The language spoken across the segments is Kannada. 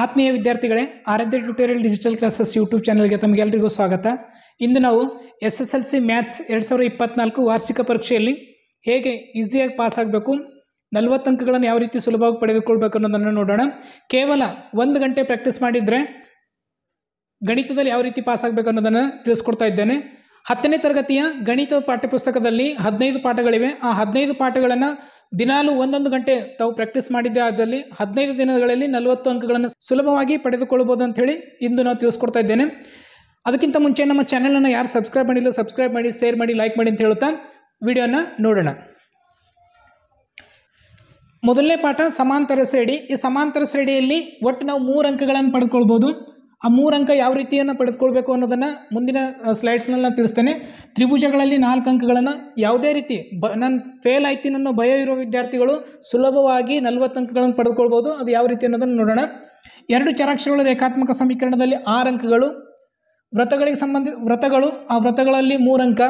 ಆತ್ಮೀಯ ವಿದ್ಯಾರ್ಥಿಗಳೇ, ಆರಾಧ್ಯ ಟ್ಯುಟೋರಿಯಲ್ ಡಿಜಿಟಲ್ ಕ್ಲಾಸಸ್ ಯೂಟ್ಯೂಬ್ ಚಾನಲ್ಗೆ ತಮಗೆಲ್ಲರಿಗೂ ಸ್ವಾಗತ. ಇಂದು ನಾವು SSLC ಮ್ಯಾಥ್ಸ್ 2024 ವಾರ್ಷಿಕ ಪರೀಕ್ಷೆಯಲ್ಲಿ ಹೇಗೆ ಈಸಿಯಾಗಿ ಪಾಸ್ ಆಗಬೇಕು, 40 ಅಂಕಗಳನ್ನು ಯಾವ ರೀತಿ ಸುಲಭವಾಗಿ ಪಡೆದುಕೊಳ್ಬೇಕು ಅನ್ನೋದನ್ನು ನೋಡೋಣ. ಕೇವಲ 1 ಗಂಟೆ ಪ್ರಾಕ್ಟೀಸ್ ಮಾಡಿದರೆ ಗಣಿತದಲ್ಲಿ ಯಾವ ರೀತಿ ಪಾಸ್ ಆಗಬೇಕು ಅನ್ನೋದನ್ನು ತಿಳಿಸ್ಕೊಡ್ತಾ ಇದ್ದೇನೆ. 10ನೇ ತರಗತಿಯ ಗಣಿತ ಪಾಠ್ಯಪುಸ್ತಕದಲ್ಲಿ 15 ಪಾಠಗಳಿವೆ. ಆ 15 ಪಾಠಗಳನ್ನು ದಿನಾಲೂ ಒಂದೊಂದು ಗಂಟೆ ತಾವು ಪ್ರಾಕ್ಟೀಸ್ ಮಾಡಿದ್ದೇ ಆದಲ್ಲಿ 15 ದಿನಗಳಲ್ಲಿ 40 ಅಂಕಗಳನ್ನು ಸುಲಭವಾಗಿ ಪಡೆದುಕೊಳ್ಳಬಹುದು ಅಂಥೇಳಿ ಇಂದು ನಾವು ತಿಳಿಸ್ಕೊಡ್ತಾ ಇದ್ದೇನೆ. ಅದಕ್ಕಿಂತ ಮುಂಚೆ ನಮ್ಮ ಚಾನಲನ್ನು ಯಾರು ಸಬ್ಸ್ಕ್ರೈಬ್ ಮಾಡಿಲ್ಲ ಸಬ್ಸ್ಕ್ರೈಬ್ ಮಾಡಿ, ಶೇರ್ ಮಾಡಿ, ಲೈಕ್ ಮಾಡಿ ಅಂತ ಹೇಳುತ್ತಾ ವಿಡಿಯೋನ ನೋಡೋಣ. ಮೊದಲನೇ ಪಾಠ ಸಮಾಂತರ ಶ್ರೇಣಿ. ಈ ಸಮಾಂತರ ಶ್ರೇಣಿಯಲ್ಲಿ ಒಟ್ಟು ನಾವು 3 ಅಂಕಗಳನ್ನು ಪಡೆದುಕೊಳ್ಬೋದು. ಆ 3 ಅಂಕ ಯಾವ ರೀತಿಯನ್ನು ಪಡೆದುಕೊಳ್ಬೇಕು ಅನ್ನೋದನ್ನು ಮುಂದಿನ ಸ್ಲೈಡ್ಸ್ನಲ್ಲಿ ನಾನು ತಿಳಿಸ್ತೇನೆ. ತ್ರಿಭುಜಗಳಲ್ಲಿ 4 ಅಂಕಗಳನ್ನು ಯಾವುದೇ ರೀತಿ ನಾನು ಫೇಲ್ ಆಯ್ತೀನಿ ಅನ್ನೋ ಭಯ ಇರೋ ವಿದ್ಯಾರ್ಥಿಗಳು ಸುಲಭವಾಗಿ 40 ಅಂಕಗಳನ್ನು ಪಡೆದುಕೊಳ್ಬೋದು. ಅದು ಯಾವ ರೀತಿ ಅನ್ನೋದನ್ನು ನೋಡೋಣ. 2 ಚರಾಕ್ಷರಗಳ ರೇಖಾತ್ಮಕ ಸಮೀಕರಣದಲ್ಲಿ 6 ಅಂಕಗಳು. ವೃತ್ತಗಳು ಆ ವೃತ್ತಗಳಲ್ಲಿ 3 ಅಂಕ.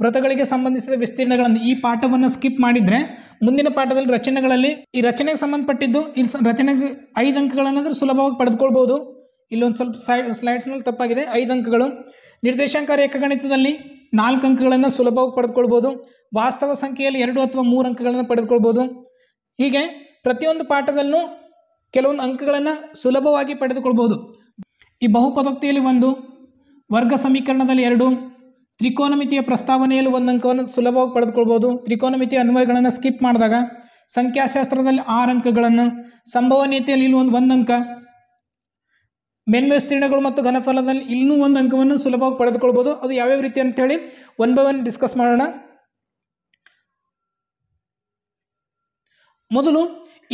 ವೃತ್ತಗಳಿಗೆ ಸಂಬಂಧಿಸಿದ ವಿಸ್ತೀರ್ಣಗಳನ್ನು ಈ ಪಾಠವನ್ನು ಸ್ಕಿಪ್ ಮಾಡಿದರೆ ಮುಂದಿನ ಪಾಠದಲ್ಲಿ ರಚನೆಗಳಲ್ಲಿ ಈ ರಚನೆಗೆ ಸಂಬಂಧಪಟ್ಟಿದ್ದು ಇಲ್ಲಿ ರಚನೆಗೆ 5 ಅಂಕಗಳನ್ನಾದರೂ ಸುಲಭವಾಗಿ ಪಡೆದುಕೊಳ್ಬೋದು. ಇಲ್ಲೊಂದು ಸ್ವಲ್ಪ ಸ್ಲೈಡ್ಸ್ನಲ್ಲಿ ತಪ್ಪಾಗಿದೆ. 5 ಅಂಕಗಳು. ನಿರ್ದೇಶಾಂಕ ರೇಖಾಗಣಿತದಲ್ಲಿ 4 ಅಂಕಗಳನ್ನು ಸುಲಭವಾಗಿ ಪಡೆದುಕೊಳ್ಬೋದು. ವಾಸ್ತವ ಸಂಖ್ಯೆಯಲ್ಲಿ 2 ಅಥವಾ 3 ಅಂಕಗಳನ್ನು ಪಡೆದುಕೊಳ್ಬೋದು. ಹೀಗೆ ಪ್ರತಿಯೊಂದು ಪಾಠದಲ್ಲೂ ಕೆಲವೊಂದು ಅಂಕಗಳನ್ನು ಸುಲಭವಾಗಿ ಪಡೆದುಕೊಳ್ಬೋದು. ಈ ಬಹುಪದೋಕ್ತಿಯಲ್ಲಿ 1, ವರ್ಗ ಸಮೀಕರಣದಲ್ಲಿ 2, ತ್ರಿಕೋನಮಿತಿಯ ಪ್ರಸ್ತಾವನೆಯಲ್ಲಿ 1 ಅಂಕವನ್ನು ಸುಲಭವಾಗಿ ಪಡೆದುಕೊಳ್ಬೋದು. ತ್ರಿಕೋನಮಿತಿಯ ಅನ್ವಯಗಳನ್ನು ಸ್ಕಿಪ್ ಮಾಡಿದಾಗ ಸಂಖ್ಯಾಶಾಸ್ತ್ರದಲ್ಲಿ 6 ಅಂಕಗಳನ್ನು, ಸಂಭವನೀಯತೆಯಲ್ಲಿ ಇಲ್ಲಿ 1 ಅಂಕ, ಮೇಲ್ಮೈ ವಿಸ್ತೀರ್ಣಗಳು ಮತ್ತು ಘನಫಲದಲ್ಲಿ ಇನ್ನೂ 1 ಅಂಕವನ್ನು ಸುಲಭವಾಗಿ ಪಡೆದುಕೊಳ್ಬೋದು. ಅದು ಯಾವ್ಯಾವ ರೀತಿ ಅಂತೇಳಿ 1 by 1 ಡಿಸ್ಕಸ್ ಮಾಡೋಣ. ಮೊದಲು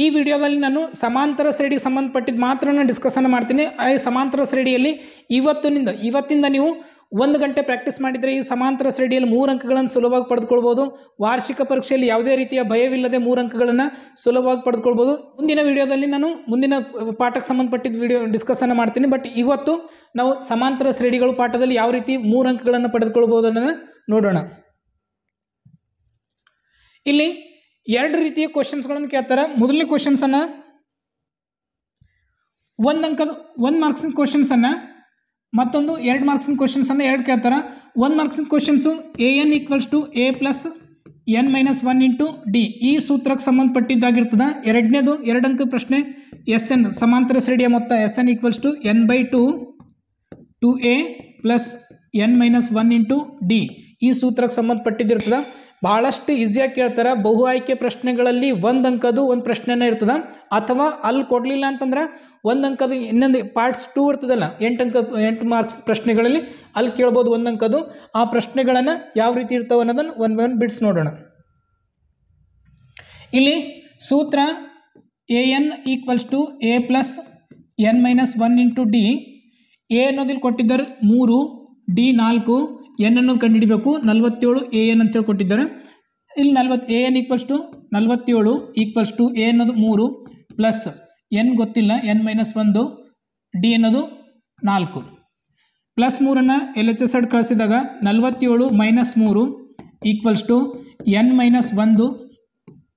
ಈ ವಿಡಿಯೋದಲ್ಲಿ ನಾನು ಸಮಾಂತರ ಶ್ರೇಣಿಗೆ ಸಂಬಂಧಪಟ್ಟಿದ್ದು ಮಾತ್ರ ಡಿಸ್ಕಸನ್ನು ಮಾಡ್ತೀನಿ. ಈ ಸಮಾಂತರ ಶ್ರೇಣಿಯಲ್ಲಿ ಇವತ್ತಿಂದ ನೀವು 1 ಗಂಟೆ ಪ್ರಾಕ್ಟೀಸ್ ಮಾಡಿದರೆ ಈ ಸಮಾಂತರ ಶ್ರೇಣಿಯಲ್ಲಿ 3 ಅಂಕಗಳನ್ನು ಸುಲಭವಾಗಿ ಪಡೆದುಕೊಳ್ಬೋದು. ವಾರ್ಷಿಕ ಪರೀಕ್ಷೆಯಲ್ಲಿ ಯಾವುದೇ ರೀತಿಯ ಭಯವಿಲ್ಲದೆ 3 ಅಂಕಗಳನ್ನು ಸುಲಭವಾಗಿ ಪಡೆದುಕೊಳ್ಬೋದು. ಮುಂದಿನ ವಿಡಿಯೋದಲ್ಲಿ ನಾನು ಮುಂದಿನ ಪಾಠಕ್ಕೆ ಸಂಬಂಧಪಟ್ಟಿದ್ದ ವಿಡಿಯೋ ಡಿಸ್ಕಸನ್ನು ಮಾಡ್ತೀನಿ. ಬಟ್ ಇವತ್ತು ನಾವು ಸಮಾಂತರ ಶ್ರೇಣಿಗಳು ಪಾಠದಲ್ಲಿ ಯಾವ ರೀತಿ 3 ಅಂಕಗಳನ್ನು ಪಡೆದುಕೊಳ್ಬೋದು ಅನ್ನೋದನ್ನು ನೋಡೋಣ. ಇಲ್ಲಿ 2 ರೀತಿಯ ಕ್ವಶನ್ಸ್ಗಳನ್ನು ಕೇಳ್ತಾರೆ. ಮೊದಲನೇ ಕ್ವಶನ್ಸನ್ನು 1 ಮಾರ್ಕ್ಸಿನ ಕ್ವಶನ್ಸನ್ನು, ಮತ್ತೊಂದು 2 ಮಾರ್ಕ್ಸಿನ ಕ್ವಶನ್ಸನ್ನು 2 ಕೇಳ್ತಾರೆ. 1 ಮಾರ್ಕ್ಸಿನ questions AN = A + n - 1 × D ಈ ಸೂತ್ರಕ್ಕೆ ಸಂಬಂಧಪಟ್ಟಿದ್ದಾಗಿರ್ತದೆ. ಎರಡನೇದು 2 ಅಂಕದ ಪ್ರಶ್ನೆ SN ಸಮಾಂತರ ಶ್ರೇಣಿಯ ಮೊತ್ತ SN = n/2 2A + n - 1 × D ಈ ಸೂತ್ರಕ್ಕೆ ಸಂಬಂಧಪಟ್ಟಿದ್ದಿರ್ತದೆ. ಭಾಳಷ್ಟು ಈಸಿಯಾಗಿ ಕೇಳ್ತಾರೆ. ಬಹು ಆಯ್ಕೆ ಪ್ರಶ್ನೆಗಳಲ್ಲಿ 1 ಅಂಕದ್ದು ಒಂದು ಪ್ರಶ್ನೆನೇ ಇರ್ತದೆ. ಅಥವಾ ಅಲ್ಲಿ ಕೊಡಲಿಲ್ಲ ಅಂತಂದ್ರೆ 1 ಅಂಕದ್ದು ಇನ್ನೊಂದು ಪಾರ್ಟ್ಸ್ 2 ಇರ್ತದಲ್ಲ, 8 ಮಾರ್ಕ್ಸ್ ಪ್ರಶ್ನೆಗಳಲ್ಲಿ ಅಲ್ಲಿ ಕೇಳ್ಬೋದು 1 ಅಂಕದ್ದು. ಆ ಪ್ರಶ್ನೆಗಳನ್ನು ಯಾವ ರೀತಿ ಇರ್ತವೆ ಅನ್ನೋದನ್ನು 1 by 1 ಬಿಡಿಸಿ ನೋಡೋಣ. ಇಲ್ಲಿ ಸೂತ್ರ AN = A + n - 1 × D. A ಅನ್ನೋದಿಲ್ಲಿ ಕೊಟ್ಟಿದ್ದಾರೆ 3, D 4, n ಅನ್ನೋದು ಕಂಡುಹಿಡಬೇಕು. 47 AN ಅಂತೇಳಿ ಕೊಟ್ಟಿದ್ದಾರೆ. ಇಲ್ಲಿ AN = 47 A ಅನ್ನೋದು 3 ಪ್ಲಸ್ n ಗೊತ್ತಿಲ್ಲ n - 1, D ಅನ್ನೋದು 4 plus 3 LHS side ಕಳಿಸಿದಾಗ 47 - 3 = n - 1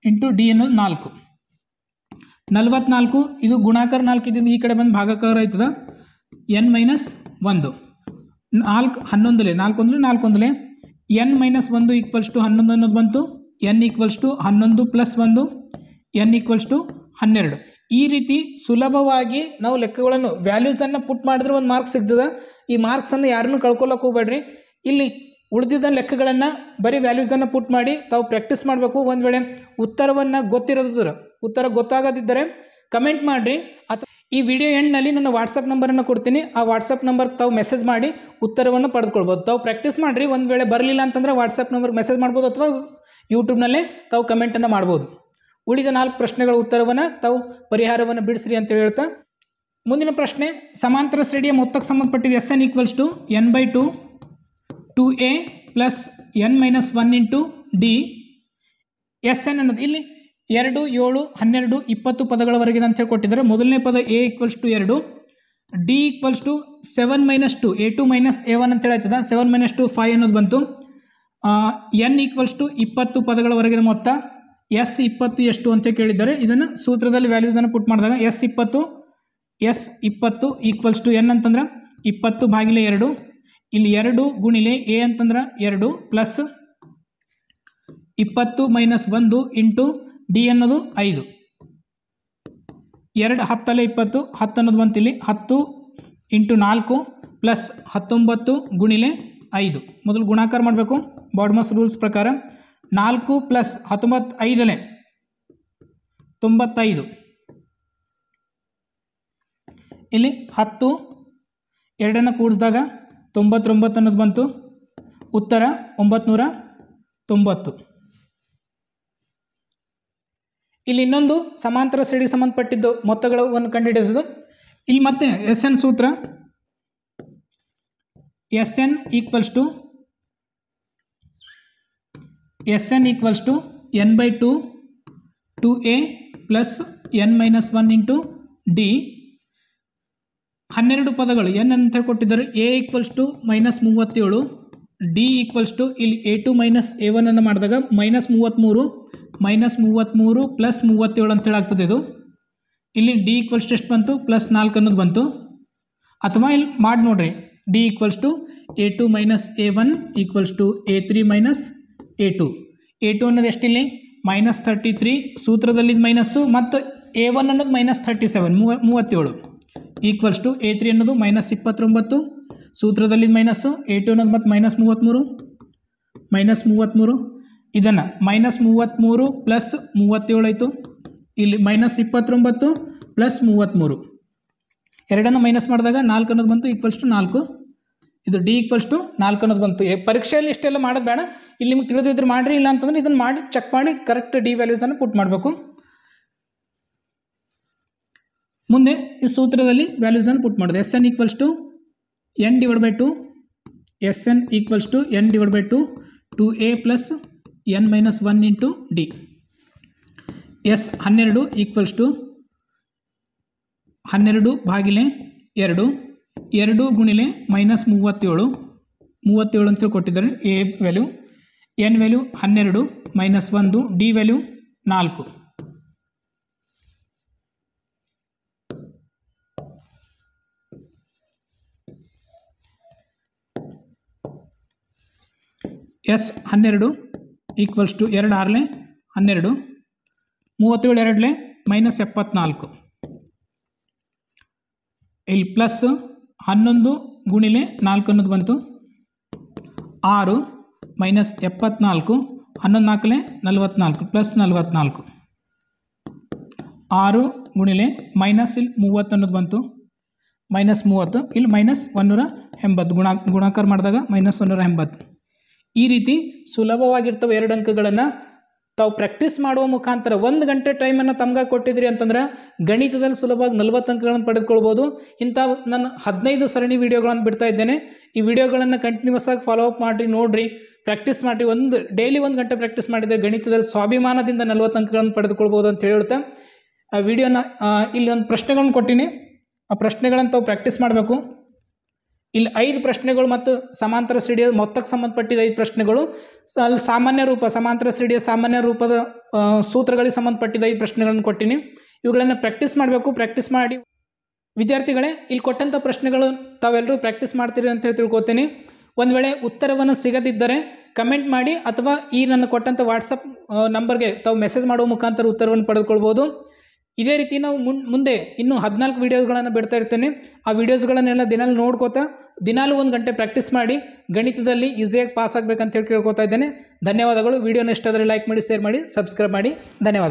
× D ಅನ್ನೋದು 4. 44 ಇದು ಗುಣಾಕಾರ 4 ಇದರಿಂದ ಈ ಕಡೆ ಬಂದು ಭಾಗಾಕಾರ ಆಯ್ತದ. n - 1 4 11 4 n - 1 = 11 ಅನ್ನೋದು ಬಂತು. n = 11 + 1 n = 12. ಈ ರೀತಿ ಸುಲಭವಾಗಿ ನಾವು ಲೆಕ್ಕಗಳನ್ನು ವ್ಯಾಲ್ಯೂಸನ್ನು ಪುಟ್ ಮಾಡಿದ್ರೆ 1 ಮಾರ್ಕ್ಸ್ ಸಿಗ್ತದೆ. ಈ ಮಾರ್ಕ್ಸನ್ನು ಯಾರನ್ನೂ ಕಳ್ಕೊಳ್ಳೋಕೆ ಹೋಗ್ಬೇಡ್ರಿ. ಇಲ್ಲಿ ಉಳಿದಿದ್ದ ಲೆಕ್ಕಗಳನ್ನು ಬರೀ ವ್ಯಾಲ್ಯೂಸನ್ನು ಪುಟ್ ಮಾಡಿ ತಾವು ಪ್ರಾಕ್ಟೀಸ್ ಮಾಡಬೇಕು. ಒಂದು ವೇಳೆ ಉತ್ತರವನ್ನು ಉತ್ತರ ಗೊತ್ತಾಗದಿದ್ದರೆ ಕಮೆಂಟ್ ಮಾಡಿರಿ. ಅಥವಾ ಈ ವಿಡಿಯೋ ಎಂಡ್ನಲ್ಲಿ ನನ್ನ ವಾಟ್ಸಪ್ ನಂಬರನ್ನು ಕೊಡ್ತೀನಿ. ಆ ವಾಟ್ಸಪ್ ನಂಬರ್ಗೆ ತಾವು ಮೆಸೇಜ್ ಮಾಡಿ ಉತ್ತರವನ್ನು ಪಡೆದುಕೊಳ್ಬೋದು. ತಾವು ಪ್ರಾಕ್ಟೀಸ್ ಮಾಡಿರಿ. ಒಂದು ವೇಳೆ ಬರಲಿಲ್ಲ ಅಂತಂದರೆ ವಾಟ್ಸಪ್ ನಂಬರ್ಗೆ ಮೆಸೇಜ್ ಮಾಡ್ಬೋದು ಅಥವಾ ಯೂಟ್ಯೂಬ್ನಲ್ಲೇ ತಾವು ಕಮೆಂಟನ್ನು ಮಾಡ್ಬೋದು. ಉಳಿದ 4 ಪ್ರಶ್ನೆಗಳ ಉತ್ತರವನ್ನು ತಾವು ಪರಿಹಾರವನ್ನು ಬಿಡಿಸ್ರಿ ಅಂತ ಹೇಳ್ತಾ ಮುಂದಿನ ಪ್ರಶ್ನೆ ಸಮಾಂತರ ಶ್ರೇಣಿಯ ಮೊತ್ತಕ್ಕೆ ಸಂಬಂಧಪಟ್ಟಿದೆ. SN = n/2 2A + n - 1 × D. SN ಅನ್ನೋದು ಇಲ್ಲಿ 2, 7, 12, 20 ಪದಗಳವರೆಗಿನ ಅಂತ ಹೇಳಿ ಕೊಟ್ಟಿದ್ದಾರೆ. ಮೊದಲನೇ ಪದ A = 2, D = 7 - 2 A2 - A1 ಅಂತೇಳಿ ಆಯ್ತದ. 7 - 2 5 ಅನ್ನೋದು ಬಂತು. n = 20 ಪದಗಳವರೆಗಿನ ಮೊತ್ತ. S 20 ಎಷ್ಟು ಅಂತ ಕೇಳಿದ್ದಾರೆ. ಇದನ್ನು ಸೂತ್ರದಲ್ಲಿ ವ್ಯಾಲ್ಯೂಸನ್ನು ಪುಟ್ ಮಾಡಿದಾಗ S 20 S 20 equals to N ಅಂತಂದ್ರೆ 20/2 ಇಲ್ಲಿ 2 ಗುಣಿಲೆ ಎ ಅಂತಂದ್ರೆ 2 ಪ್ಲಸ್ 20 - 1 ಇಂಟು ಡಿ ಅನ್ನೋದು 5 2 10 20 10 ಅನ್ನೋದು ಬಂತು ಇಲ್ಲಿ 10 ಇಂಟು 4 ಪ್ಲಸ್ 19 ಗುಣಿಲೆ 5 ಮೊದಲು ಗುಣಾಕಾರ ಮಾಡಬೇಕು ಬಾಡ್ಮಸ್ ರೂಲ್ಸ್ ಪ್ರಕಾರ 4 ಪ್ಲಸ್ 19 5 95 ಇಲ್ಲಿ 10 2 ಕೂಡಿಸಿದಾಗ 99 ಅನ್ನೋದು ಬಂತು ಉತ್ತರ 990 ಇಲ್ಲಿ ಇನ್ನೊಂದು ಸಮಾಂತರ ಶ್ರೇಣಿಗೆ ಸಂಬಂಧಪಟ್ಟಿದ್ದು ಮೊತ್ತಗಳನ್ನು ಕಂಡುಹಿಡಿಯೋದು ಇಲ್ಲಿ ಮತ್ತೆ ಎಸ್ ಎನ್ ಸೂತ್ರ S N equals to n/2 2a plus n-1 into D 12 ಪದಗಳು n ಅಂತ ಕೊಟ್ಟಿದ್ದಾರೆ a equals to -37 D equals to ಇಲ್ಲಿ a2 - a1 ಅನ್ನು ಮಾಡಿದಾಗ -33 ಪ್ಲಸ್ 37 ಅಂತೇಳಿ ಆಗ್ತದೆ ಇದು ಇಲ್ಲಿ ಡಿ ಈಕ್ವಲ್ಸ್ ಎಷ್ಟು ಬಂತು +4 ಅನ್ನೋದು ಬಂತು ಅಥವಾ ಇಲ್ಲಿ ಮಾಡಿ ನೋಡ್ರಿ D equals to a2 - a1 equals to a3 - a2 ಅನ್ನೋದು ಎಷ್ಟಿಲ್ಲಿ -33 ಸೂತ್ರದಲ್ಲಿ ಮೈನಸ್ಸು ಮತ್ತು a1 ಅನ್ನೋದು -37 37 ಈಕ್ವಲ್ಸ್ ಟು a3 ಅನ್ನೋದು -29 ಸೂತ್ರದಲ್ಲಿ ಮೈನಸ್ಸು a2 ಅನ್ನೋದು ಮತ್ತು -33 ಇದನ್ನು -33 ಪ್ಲಸ್ 37 ಆಯಿತು ಇಲ್ಲಿ -29 ಪ್ಲಸ್ 33 ಎರಡನ್ನು ಮೈನಸ್ ಮಾಡಿದಾಗ 4 ಅನ್ನೋದು ಬಂತು ಈಕ್ವಲ್ಸ್ ಟು 4 ಇದು ಡಿ ಈಕ್ವಲ್ಸ್ ಟು 4 ಅನ್ನೋದು ಬಂತು ಪರೀಕ್ಷೆಯಲ್ಲಿ ಇಷ್ಟೆಲ್ಲ ಮಾಡೋದು ಬೇಡ ಇಲ್ಲಿ ನಿಮ್ಗೆ ತಿಳಿದಿದ್ರೆ ಮಾಡಿರಿ ಇಲ್ಲ ಅಂತಂದ್ರೆ ಇದನ್ನು ಮಾಡಿ ಚೆಕ್ ಮಾಡಿ ಕರೆಕ್ಟ್ ಡಿ ವ್ಯಾಲ್ಯೂಸನ್ನು ಪುಟ್ ಮಾಡಬೇಕು ಮುಂದೆ ಈ ಸೂತ್ರದಲ್ಲಿ ವ್ಯಾಲ್ಯೂಸನ್ನು ಪುಟ್ ಮಾಡೋದು S N equals to n/2 S N equals to n/2 2a plus n-1 into D S 12 equals to 12/2 2 ಗುಣಿಲೆ -37 ಅಂತ ಕೊಟ್ಟಿದ್ದಾರೆ A value N value 12 -1 D value 4 S 12 equals to 2 6 12 37 2 -74 ಇಲ್ಲಿ ಪ್ಲಸ್ 11 ಗುಣಿಲೆ 4 ಅನ್ನೋದು ಬಂತು 6 -74 11 4 44 ಪ್ಲಸ್ 44 6 ಗುಣಿಲೆ ಮೈನಸ್ ಇಲ್ಲಿ 30 ಅನ್ನೋದು ಬಂತು -30 ಇಲ್ಲಿ -180 ಗುಣಾಕಾರ ಮಾಡಿದಾಗ -180 ಈ ರೀತಿ ಸುಲಭವಾಗಿರ್ತವೆ 2 ಅಂಕಗಳನ್ನು ತಾವು ಪ್ರಾಕ್ಟೀಸ್ ಮಾಡುವ ಮುಖಾಂತರ 1 ಗಂಟೆ ಟೈಮನ್ನು ತಮ್ಗೆ ಕೊಟ್ಟಿದ್ರಿ ಅಂತಂದ್ರೆ ಗಣಿತದಲ್ಲಿ ಸುಲಭವಾಗಿ 40 ಅಂಕಗಳನ್ನು ಪಡೆದುಕೊಳ್ಬೋದು ಇಂಥ ನಾನು 15 ಸರಣಿ ವಿಡಿಯೋಗಳನ್ನು ಬಿಡ್ತಾ ಇದ್ದೇನೆ ಈ ವಿಡಿಯೋಗಳನ್ನು ಕಂಟಿನ್ಯೂಸ್ ಆಗಿ ಫಾಲೋ ಅಪ್ ಮಾಡಿ ನೋಡಿರಿ ಪ್ರಾಕ್ಟೀಸ್ ಮಾಡಿ ಡೈಲಿ 1 ಗಂಟೆ ಪ್ರಾಕ್ಟೀಸ್ ಮಾಡಿದರೆ ಗಣಿತದಲ್ಲಿ ಸ್ವಾಭಿಮಾನದಿಂದ 40 ಅಂಕಗಳನ್ನು ಪಡೆದುಕೊಳ್ಬೋದು ಅಂತ ಹೇಳ್ತಾ ಆ ವಿಡಿಯೋನ ಇಲ್ಲಿ ಒಂದು ಪ್ರಶ್ನೆಗಳನ್ನು ಕೊಟ್ಟಿನಿ ಆ ಪ್ರಶ್ನೆಗಳನ್ನು ತಾವು ಪ್ರಾಕ್ಟೀಸ್ ಮಾಡಬೇಕು ಇಲ್ಲಿ 5 ಪ್ರಶ್ನೆಗಳು ಮತ್ತು ಸಮಾಂತರ ಶ್ರೇಣಿಯ ಮೊತ್ತಕ್ಕೆ ಸಂಬಂಧಪಟ್ಟಿದ 5 ಪ್ರಶ್ನೆಗಳು ಅಲ್ಲಿ ಸಾಮಾನ್ಯ ರೂಪ ಸಮಾಂತರ ಶ್ರೇಣಿಯ ಸಾಮಾನ್ಯ ರೂಪದ ಸೂತ್ರಗಳಿಗೆ ಸಂಬಂಧಪಟ್ಟಿದ 5 ಪ್ರಶ್ನೆಗಳನ್ನು ಕೊಟ್ಟಿನಿ ಇವುಗಳನ್ನು ಪ್ರಾಕ್ಟೀಸ್ ಮಾಡಬೇಕು ಪ್ರಾಕ್ಟೀಸ್ ಮಾಡಿ ವಿದ್ಯಾರ್ಥಿಗಳೇ ಇಲ್ಲಿ ಕೊಟ್ಟಂಥ ಪ್ರಶ್ನೆಗಳು ತಾವೆಲ್ಲರೂ ಪ್ರಾಕ್ಟೀಸ್ ಮಾಡ್ತೀರಿ ಅಂತ ಹೇಳಿ ತಿಳ್ಕೊತೀನಿ ಒಂದು ವೇಳೆ ಉತ್ತರವನ್ನು ಸಿಗದಿದ್ದರೆ ಕಮೆಂಟ್ ಮಾಡಿ ಅಥವಾ ಈ ನನ್ನ ಕೊಟ್ಟಂಥ ವಾಟ್ಸಪ್ ನಂಬರ್ಗೆ ತಾವು ಮೆಸೇಜ್ ಮಾಡುವ ಮುಖಾಂತರ ಉತ್ತರವನ್ನು ಪಡೆದುಕೊಳ್ಬೋದು ಇದೇ ರೀತಿ ನಾವು ಮುಂದೆ ಇನ್ನೂ 14 ವೀಡಿಯೋಸ್ಗಳನ್ನು ಬಿಡ್ತಾ ಇರ್ತೇನೆ ಆ ವೀಡಿಯೋಸ್ಗಳನ್ನೆಲ್ಲ ದಿನಾಲು ನೋಡ್ಕೋತಾ ದಿನಾಲು 1 ಗಂಟೆ ಪ್ರಾಕ್ಟೀಸ್ ಮಾಡಿ ಗಣಿತದಲ್ಲಿ ಈಸಿಯಾಗಿ ಪಾಸ್ ಆಗಬೇಕಂತ ಹೇಳಿ ಕೇಳ್ಕೊತಾ ಇದ್ದೇನೆ ಧನ್ಯವಾದಗಳು ವಿಡಿಯೋನ ಇಷ್ಟ ಆದರೆ ಲೈಕ್ ಮಾಡಿ ಶೇರ್ ಮಾಡಿ ಸಬ್ಸ್ಕ್ರೈಬ್ ಮಾಡಿ ಧನ್ಯವಾದಗಳು